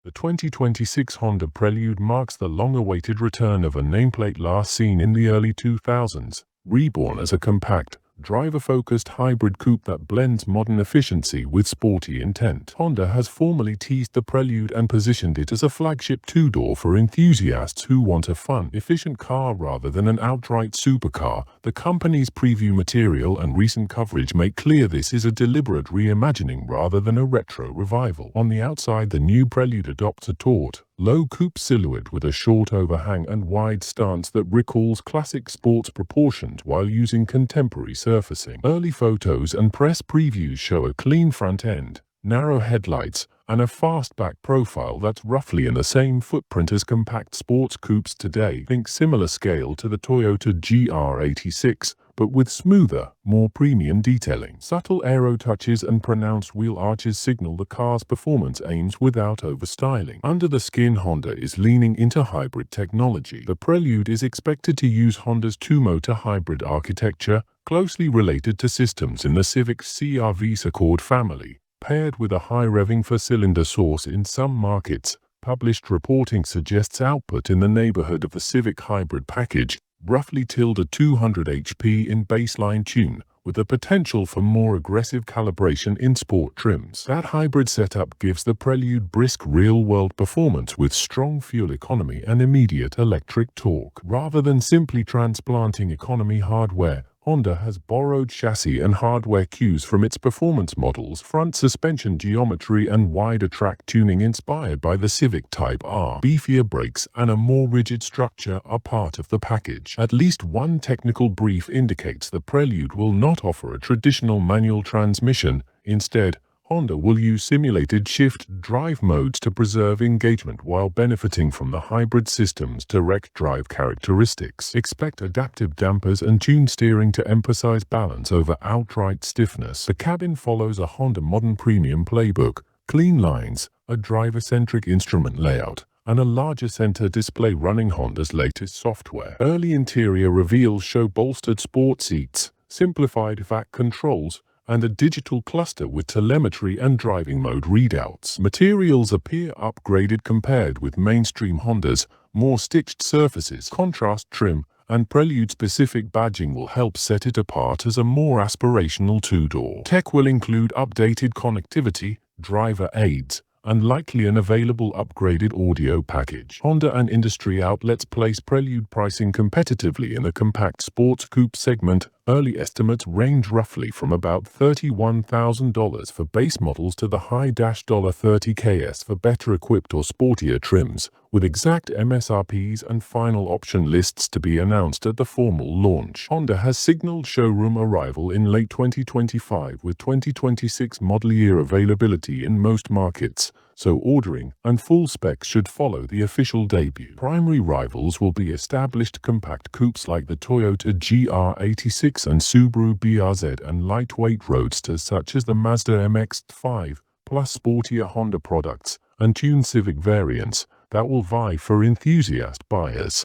The 2026 Honda Prelude marks the long-awaited return of a nameplate last seen in the early 2000s, reborn as a compact, driver-focused hybrid coupe that blends modern efficiency with sporty intent. Honda has formally teased the Prelude and positioned it as a flagship two-door for enthusiasts who want a fun, efficient car rather than an outright supercar. The company's preview material and recent coverage make clear this is a deliberate reimagining rather than a retro revival. On the outside, the new Prelude adopts a taut, low coupe silhouette with a short overhang and wide stance that recalls classic sports proportions while using contemporary surfacing. Early photos and press previews show a clean front end, narrow headlights, and a fastback profile that's roughly in the same footprint as compact sports coupes today. Think similar scale to the Toyota GR86, but with smoother, more premium detailing. Subtle aero touches and pronounced wheel arches signal the car's performance aims without overstyling. Under the skin, Honda is leaning into hybrid technology. The Prelude is expected to use Honda's two-motor hybrid architecture, closely related to systems in the Civic's CR-V Accord family, paired with a high-revving four-cylinder source in some markets. Published reporting suggests output in the neighborhood of the Civic hybrid package, roughly 200 HP in baseline tune, with the potential for more aggressive calibration in sport trims. That hybrid setup gives the Prelude brisk real-world performance with strong fuel economy and immediate electric torque. Rather than simply transplanting economy hardware, Honda has borrowed chassis and hardware cues from its performance models. Front suspension geometry and wider track tuning inspired by the Civic Type R. Beefier brakes and a more rigid structure are part of the package. At least one technical brief indicates the Prelude will not offer a traditional manual transmission. Instead, Honda will use simulated shift drive modes to preserve engagement while benefiting from the hybrid system's direct drive characteristics. Expect adaptive dampers and tuned steering to emphasize balance over outright stiffness. The cabin follows a Honda modern premium playbook: clean lines, a driver-centric instrument layout, and a larger center display running Honda's latest software. Early interior reveals show bolstered sport seats, simplified VAC controls, and a digital cluster with telemetry and driving mode readouts. Materials appear upgraded compared with mainstream Hondas. More stitched surfaces, contrast trim, and Prelude-specific badging will help set it apart as a more aspirational two-door. Tech will include updated connectivity, driver aids, and likely an available upgraded audio package. Honda and industry outlets place Prelude pricing competitively in the compact sports coupe segment. Early estimates range roughly from about $31,000 for base models to the high $30,000 for better equipped or sportier trims, with exact MSRPs and final option lists to be announced at the formal launch. Honda has signaled showroom arrival in late 2025 with 2026 model year availability in most markets, so ordering and full specs should follow the official debut. Primary rivals will be established compact coupes like the Toyota GR86 and Subaru BRZ, and lightweight roadsters such as the Mazda MX-5, plus sportier Honda products and tuned Civic variants that will vie for enthusiast buyers.